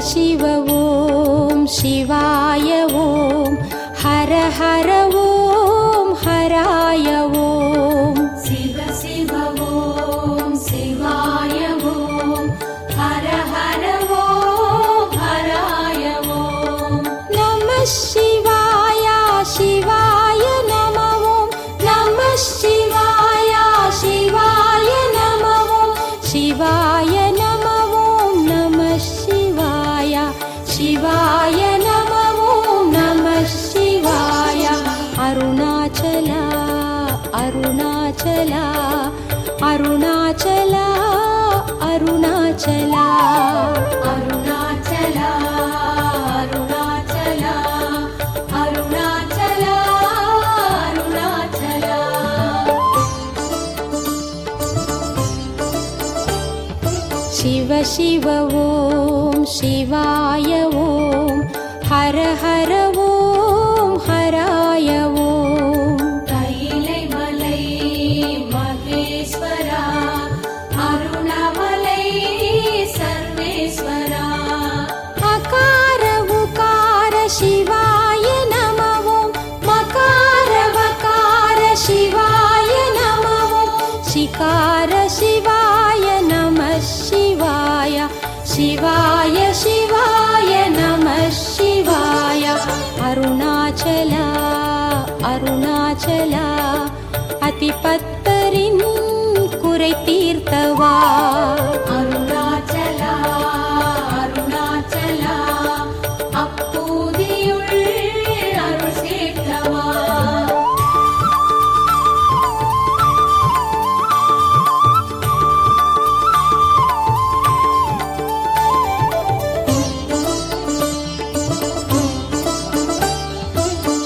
शिव ॐ शिवाय ॐ हर हर ॐ हराय ॐ शिव शिव ॐ शिवाय ॐ हर हर ॐ हराय ॐ नमः शिवाय शिवाय नमः ॐ नमः शिवाय शिवाय नमः ॐ शिवाय नमः ॐ नमः शिवाय शिवाय नमः ॐ नमः शिवाय अरुणाचला अरुणाचला अरुणाचला अरुणाचला अरुणाचला अरुणाचला अरुणाचला अरुणाचला शिव शिव ॐ शिवाय ॐ हर हर ॐ हराय ॐ கைலை மலை மகேஸ்வரா அருணமலை சர்வேஸ்வரா अकार उकार शिवाय नमः ॐ मकार वकार शिवाय नमः ॐ शिकार शिवाय नमः शिवाय शिवाय शिवाय नमः शिवाय अरुणाचला अरुणाचला अतिपत्तरिन् कुறை தீர்த்தவா அருணாச்சலா அருணாச்சலா அப்பூதியுள் அருள் சேர்த்தவா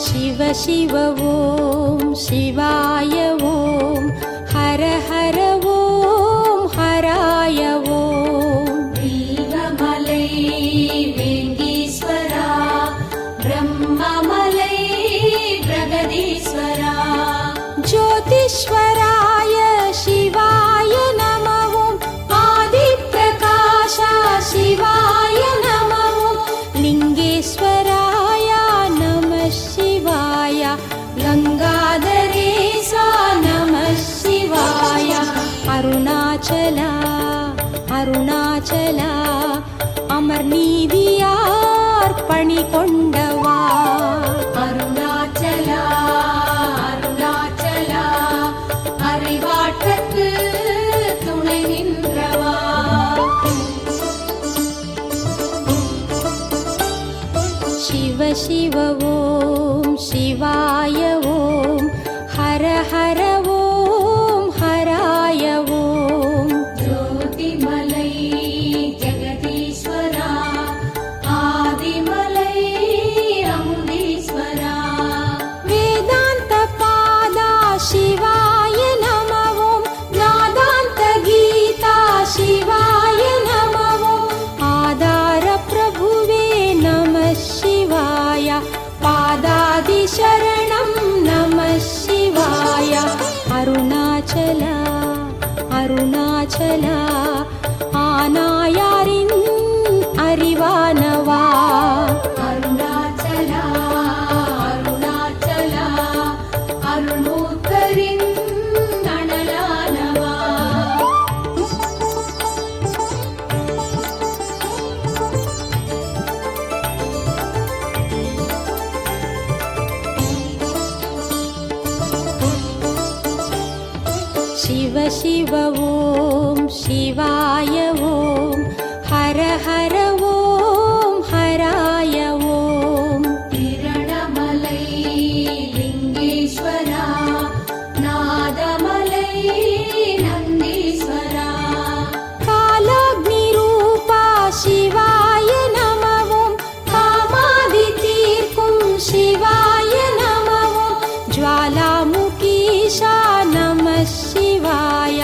शिव शिव ॐ शिवाय ॐ हर हर ॐ हराय ॐ வீரமலை வேங்கீஸ்வரா பிரம்மமலை பிரகதீஸ்வரா ज्योतिश्वराय शिवाय नमः ॐ आदिप्रकाश शिवाय नमः ॐ लिङ्गेश्वराय नमः शिवाय गङ्गाधरेशा नमः शिवाय अरुणाचला अरुणाचला अमर्नीदियार् पणिकोण्डवा அருணாச்சலா அருணாச்சலா அறிவாற்றத்து துணை நின்றவா शिव शिव ॐ शिवाय ॐ हर हर ॐ हराय ॐ ஜோதிமலை ஜெகதீஸ்வரா ஆதிமலை அமுதீஸ்வரா वेदान्तपादा शिवाय नमः ॐ नादान्तगीता शिवाय नमः ॐ आधारप्रभुवे नमः शिवाय पादादिशरणं नमः शिवाय अरुणाचला अरुणाचला आनायारिन् அறிவானவா அருணாச்சலா அருணாச்சலா அருணூத்தரின் அனலானவா शिव शिव ॐ शिवाय ॐ हर हर ॐ हराय ॐ திரணமலை லிங்கேஸ்வரா நாதமலை நந்தீஸ்வரா कालाग्निरूपा शिवाय नमः ॐ कामादि तीर्க்கும் शिवाय नमः ॐ ज्वालामुखीशा नमः शिवाय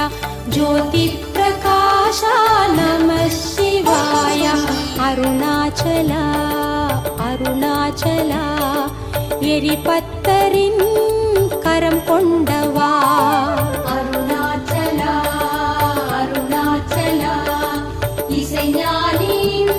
ज्योतिप्रकाशा नमः शिवाय अरुणाचला अरुणाचला எரிபத்தரின் கரம் கொண்டவா அருணாச்சலா அருணாச்சலா இசைஞானியின்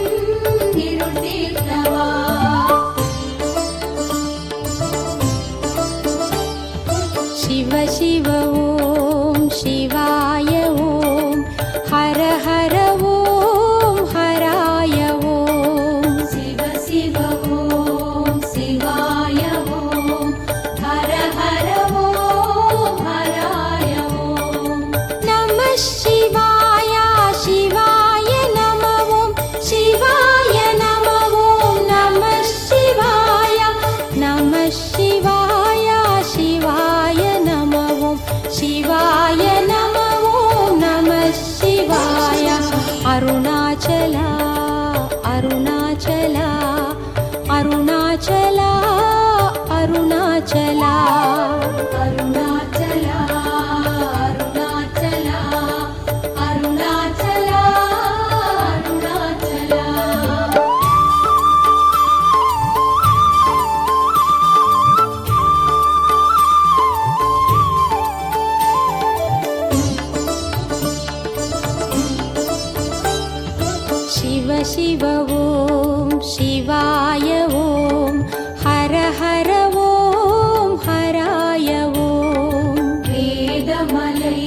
அருணாச்சலா அருணாச்சலா அருணாச்சலா அருணாச்சலா அருணாச்சலா அருணாச்சலா शिव शिव ॐ शिवाय ॐ हर हर ॐ हराय ॐ வேதமலை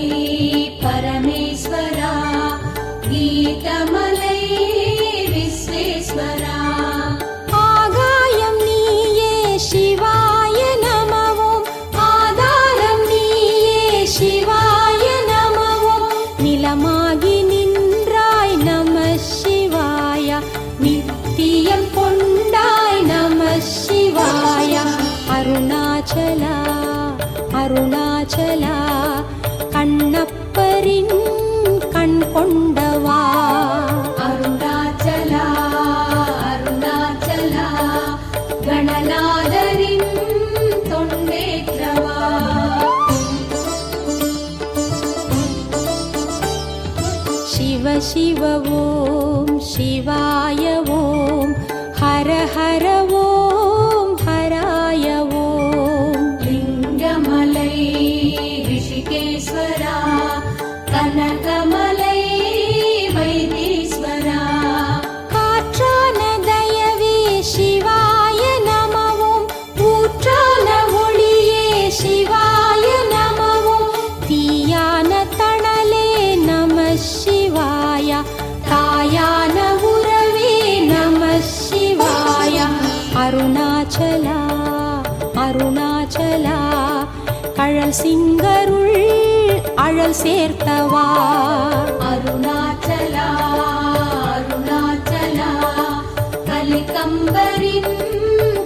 பரமேஸ்வரா கீதமலை விஸ்வேஸ்வரா ஆகாயம் நீயே சிவாய நமவோம் ஆதாரம் நீயே சிவாய நமவோம் நிலமாகி நின்றாய் நம சிவாய நித்தியம் கொண்டாய் நம சிவாய அருணாச்சலா அருணாச்சலா கண்ணப்பரின் கண் கொண்டவா அருணாச்சலா அருணாச்சலா கணநாதரின் தொண்டேற்றவா शिव शिव ॐ शिवाय ॐ हर हर ॐ हराय ॐ லிங்கமலை ரிஷிகேஸ்வரா கனகமலை வைத்தீஸ்வரா காற்றான தயவே சிவாய நமவோம் ஊற்றான ஒளியே சிவாய நமவோம் தீயான தணலே நம சிவாய தாயான உறவே நம சிவாய அருணாச்சலா அருணாச்சலா கழல் சிங்கருள் அழல் சேர்த்தவா அருணாச்சலா அருணாச்சலா கலிகம்பரின்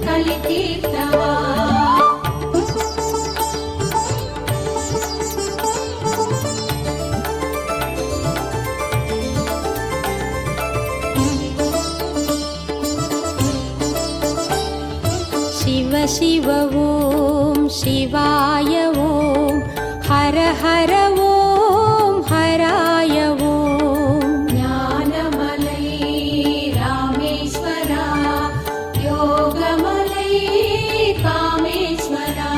களி தீர்த்தவா शिव शिव ॐ शिवाय ॐ हर हर ॐ हराय ॐ ஞானமலை ராமேஸ்வரா யோகமலை காமேஸ்வரா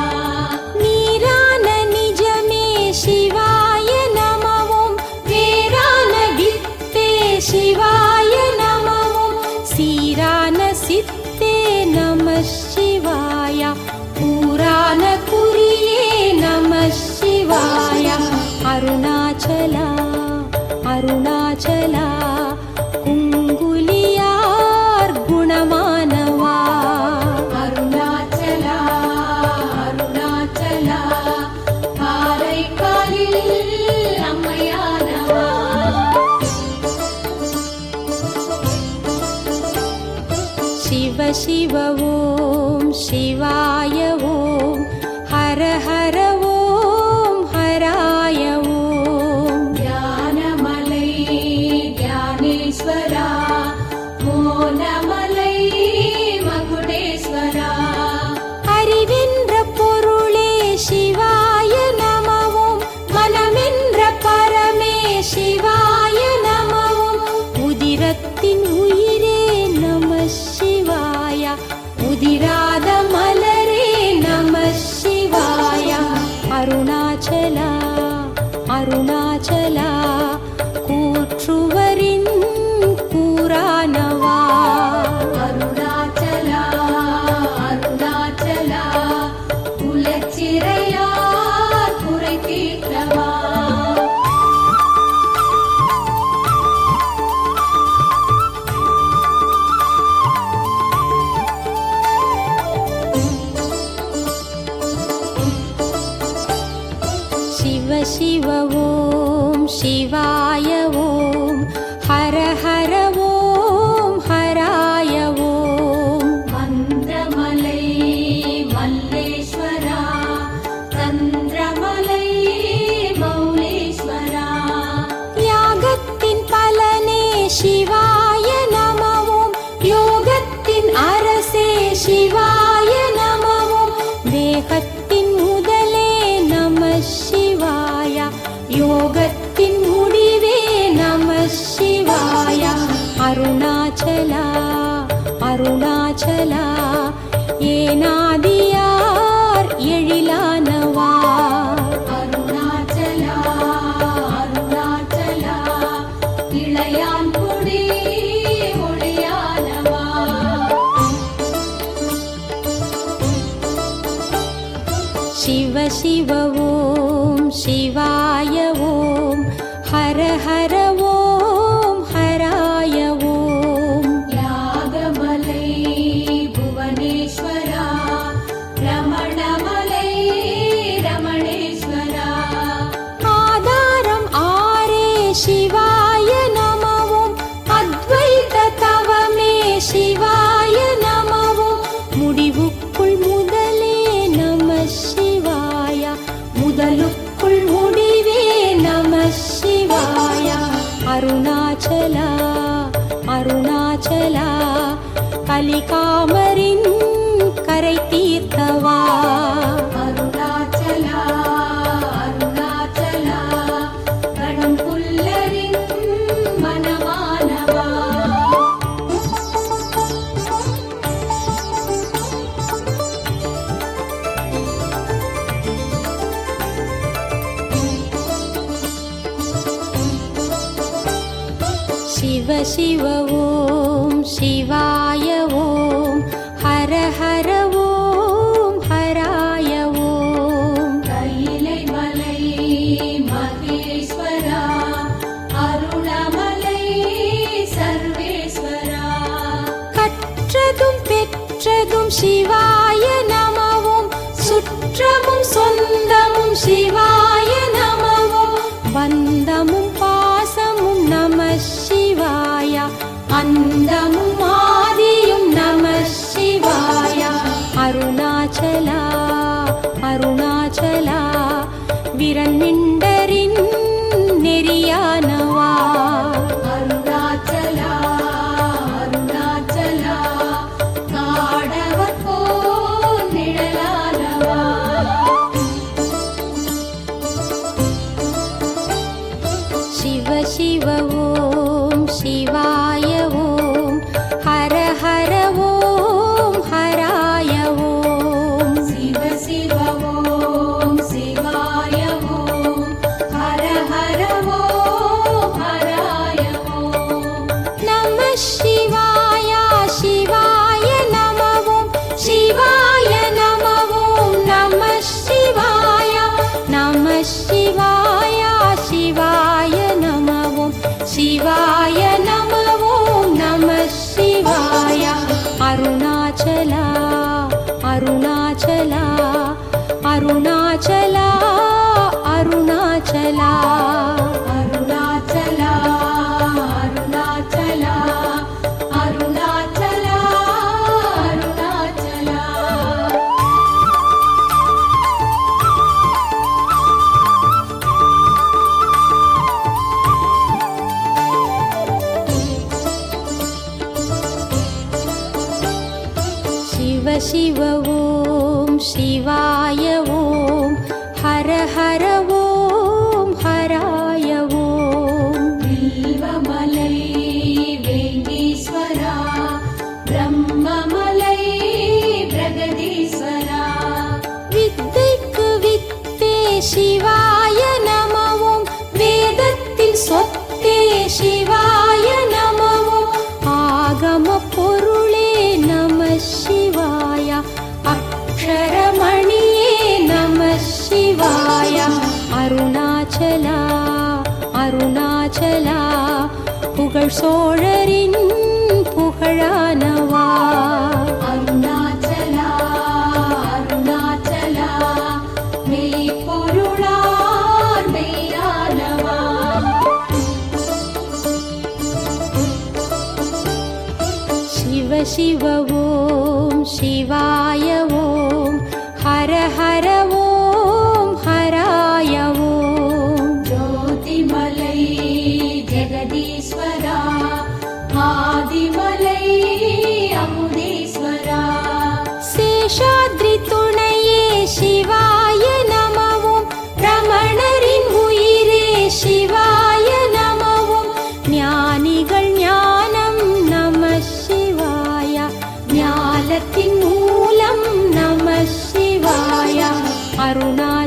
நீரான நிஜமே சிவாய நமவோம் வேரான வித்தே சிவாய நமவோம் சீரான சித்தே நம சிவாய பூரான குறியே நம சிவாய அருணாச்சலா அருணாச்சலா குங்குலியார் குணமானவா அருணாச்சலா அருணாச்சலா காரைக்காலில் அம்மையானவா शिव शिव ॐ शिवाय ॐ हर हर ॐ हराय ॐ ஞானமலை ஞானேஸ்வரா மோனமலை மகுடேஸ்வரா அறிவென்ற பொருளே சிவாய நமவோம் மனமென்ற பரமே சிவாய நமவோம் உதிரத்தின் உயிரே நம சிவாய உதிராத மலரே நம சிவாய நமவும் வேகத்தின் முதலே நம சிவாய யோகத்தின் முடிவே நம சிவாய அருணாச்சலா அருணாச்சலா ஏனாதியார் எழிலானவா அருணாச்சலா அருணாச்சலா இளையான் குடி ஒளியானவா சிவ சிவ ஓம் சிவாய ஓம் ஹர ஹர ஓம் ஹராய ஓம் யாகமலை புவனேஸ்வரா ரமணமலை ரமணேஸ்வரா ஆதாரம் ஆரே சிவாய நமவும் அத்வைத தவமே சிவாய நமவும் முடிவுக்குள் முதலே நம சிவாய முதலுக்குள் முடிவே நம சிவாய அருணாச்சலா அருணாச்சலா கலிகாமரின் கரை தீர்த்தவா அருணாச்சலா அருணாச்சலா கணம் புல்லரின் மனமானவா சிவ சிவ ஓம் சிவாய ஓம் ஹர ஹர ஓம் ஹராய ஓம் கைலை மலை மகேஸ்வரா அருணமலை சர்வேஸ்வரா கற்றதும் பெற்றதும் சிவாய நமவும் சுற்றமும் சொந்தமும் சிவாய நமவும் பந்தமும் பாசமும் நம சிவாய அந்தமும் ஆதியும் நம சிவாய அருணாச்சலா அருணாச்சலா விரண்மிண்டரின் நெறியானவா அருணாச்சலா அருணாச்சலா காடவர் போல் நிழலானவா சிவ சிவ ஓம் சிவாய ஓம் ஹர ஹர ஓம் ஹராய ஓம் சிவ சிவ ஓம் சிவாய ஓம் ஹர ஹர ஓம் ஹராய ஓம் நம சிவாய சிவாய நமவும் சிவாய நமவும் நம சிவாய நம சிவாய சிவாய நமவும் சிவாய நமவும் நம சிவாய அருணாச்சலா அருணாச்சலா அருணாச்சலா அருணாச்சலா அருணாச்சலா அருணாச்சலா அருணாச்சலா அருணாச்சலா சிவ சிவ ஓம் சிவாய ஓம் ஹர ஹர ஓம் ஹராய ஓம் வில்வமலை வேங்கீஸ்வரா பிரம்மமலை பிரகதீஸ்வரா வித்தைக்கு வித்தே சிவாய நமவும் வேதத்தின் சொத்தே சிவாய நமவும் ஆகம பொருளே நம சிவாய அக்ஷரமணியே நம சிவாய அருணாச்சலா அருணாச்சலா புகழ் சோழரின் புகழானவா அருணாச்சலா அருணாச்சலா மெய்ப்பொருளார் மெய்யானவா சிவ சிவ ஓம் சிவாய ஓம் ஹர ஹர ஓம் ஹராய ஓம் ஜோதிமலை ஜெகதீஸ்வரா ஆதிமலை அமுதீஸ்வரா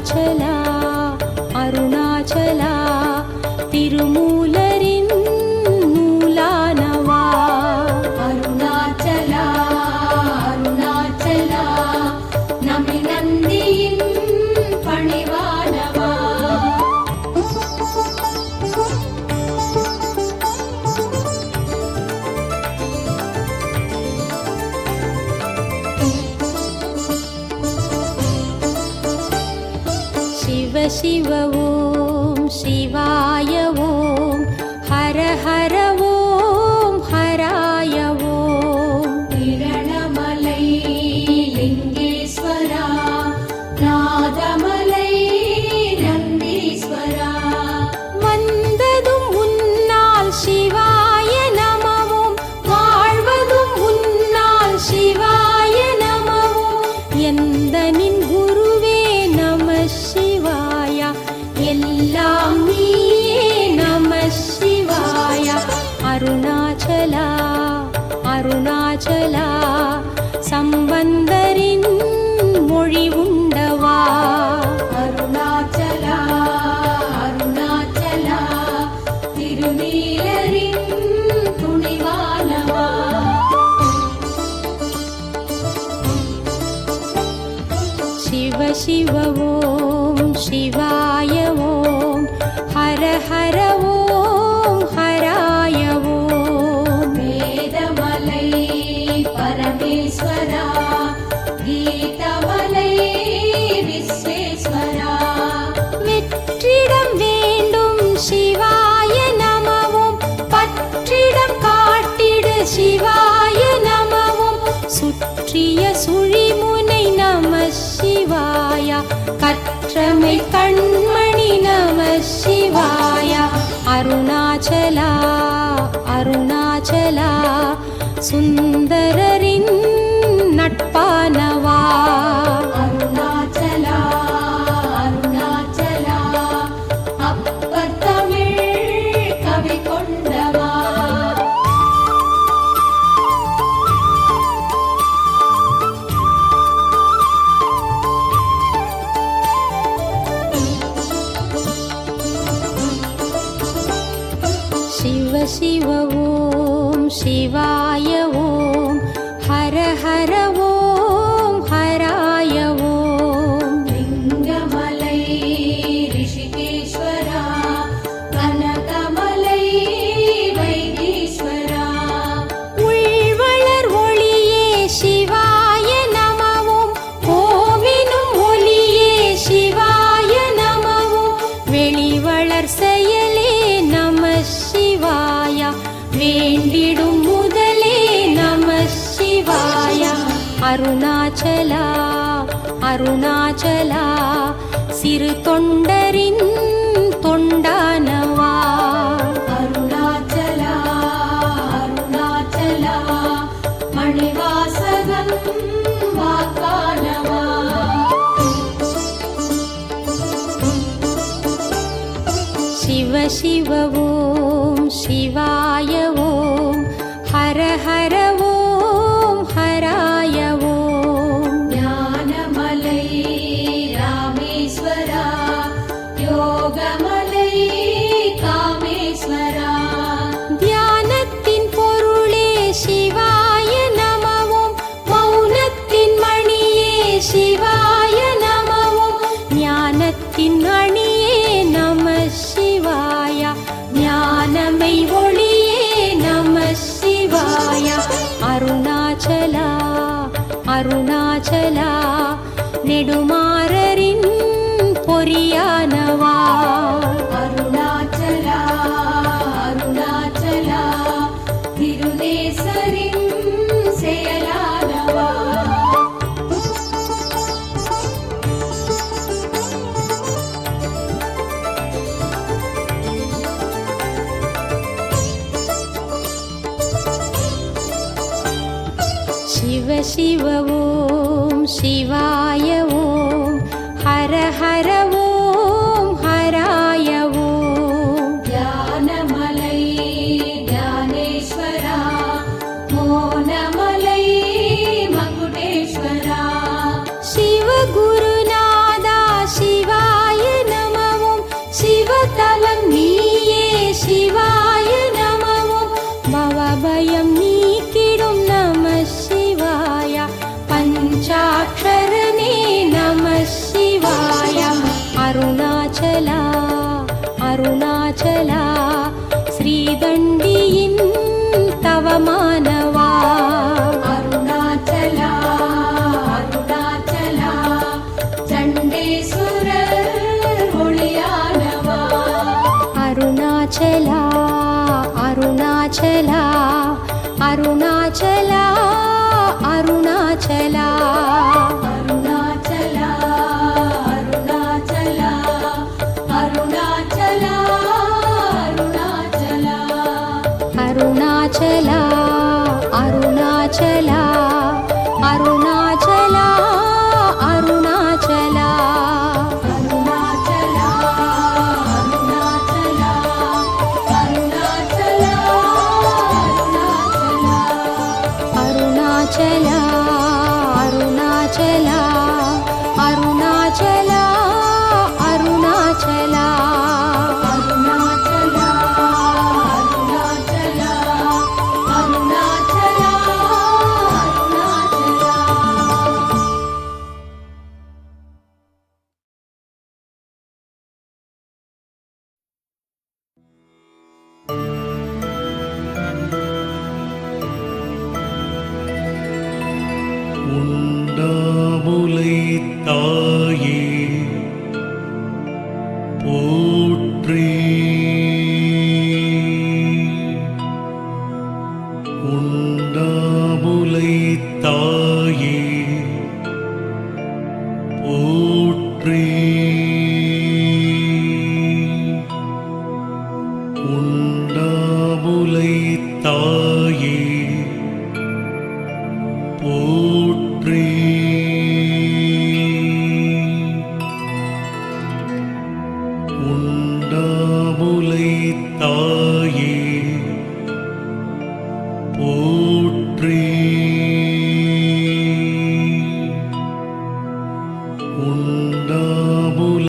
அருணாச்சலா அருணாச்சலா திருமூலரின் நூலானவா அருணாச்சலா அருணாச்சலா நமி நந்தியின் பணிவானவா சிவ சிவ ஓம் சிவாய ஓம் ஹர ஹர ஓம் ஹராய ஓம் திரணமலை லிங்கேஸ்வரா நாதமலை நந்தீஸ்வரா வந்ததும் உன்னால் சிவாய நமவும் வாழ்வதும் உன்னால் சிவாய நமவும் எந்த நின் குருவே நம சிவாய எல்லாம் நீயே நம சிவாய அருணாச்சலா அருணாச்சலா சம்பந்தரின் மொழி உண்டவா அருணாச்சலா அருணாச்சலா திருநீலரின் துணிவானவா சிவ சிவ ஓம் சிவாய ஓம் ஹர ஹர ஓம் ஹராய ஓம் வேதமலை பரமேஸ்வரா கீதமலை விஸ்வேஸ்வரா வெற்றிடம் வேண்டும் சிவாய நமவும் பற்றிடம் காட்டிடு சிவாய நமவும் சுற்றிய சுழிமுனை நம சிவாய கற்றமை கண்மணி நம சிவாய அருணாச்சலா அருணாச்சலா சுந்தரரின் நட்பானவா அருணாச்சலா அருணாச்சலா அப்பர் தமிழ் கவி கொண்டவா சிவ சிவ ஓம் சிவாய ஓம் ஹர ஹர ஓம் ஹராய ஓம் லிங்கமலை ரிஷிகேஸ்வரா கனகமலை வைத்தீஸ்வரா உள்வளர் ஒளியே சிவாய நமவும் கோவினும் ஒளியே சிவாய நமவும் வெளிவளர் செயலே நம சிவாய வேண்டிடும் முதலே நம சிவாய அருணாச்சலா அருணாச்சலா சிறு தொண்டரின் தொண்டானவா அருணாச்சலா அருணாச்சலா மணிவாசகம் வாக்கானவா சிவ சிவ ஓம் சிவாய ஓம் ஹர ஹர ஓம் ஹராய ஓம் ஞானமலை ராமேஸ்வரா யோகமலை காமேஸ்வரா தியானத்தின் பொருளே சிவாய நமவும் மௌனத்தின் மணியே சிவாய நமவும் ஞானத்தின் அணியே நம சிவாய ஞானமை ஒளியே நம சிவாய அருணாச்சலா அருணாச்சலா நெடுமாறரின் பொறியானவா அருணாச்சலா அருணாச்சலா திருநேசரின் செயலானவா சிவ சிவ ஓம் சிவாய ஓம் ஹர ஹர ஓம் ஹராய ஓம் ஞானமலை ஞானேஸ்வரா மோனமலை மகுடேஸ்வரா சிவ குருநாதா சிவா அருணாச்சலா ஸ்ரீதண்டியின் தவமானவா அருணாச்சலா அருணாச்சலா சண்டேஸ்வரர் ஒளியானவா அருணாச்சலா அருணாச்சலா அருணாச்சலா அருணாச்சலா அருணாச்சலா அருணாச்சலா அருணாச்சலா அருணாச்சலா அருணாச்சலா அருணாச்சலா அருணாச்சலா அருணாச்சலா அருணாச்சலா அருணாச்சலா அருணாச்சலா அருணாச்சலா அருணாச்சலா அருணாச்சலா அருணாச்சலா உண்டாமுலை தாயே போற்றி உண்டாமுலை தாயே போற்றி உண்டாமுலை தாயே போற்றி உண்டாமுலை தாயே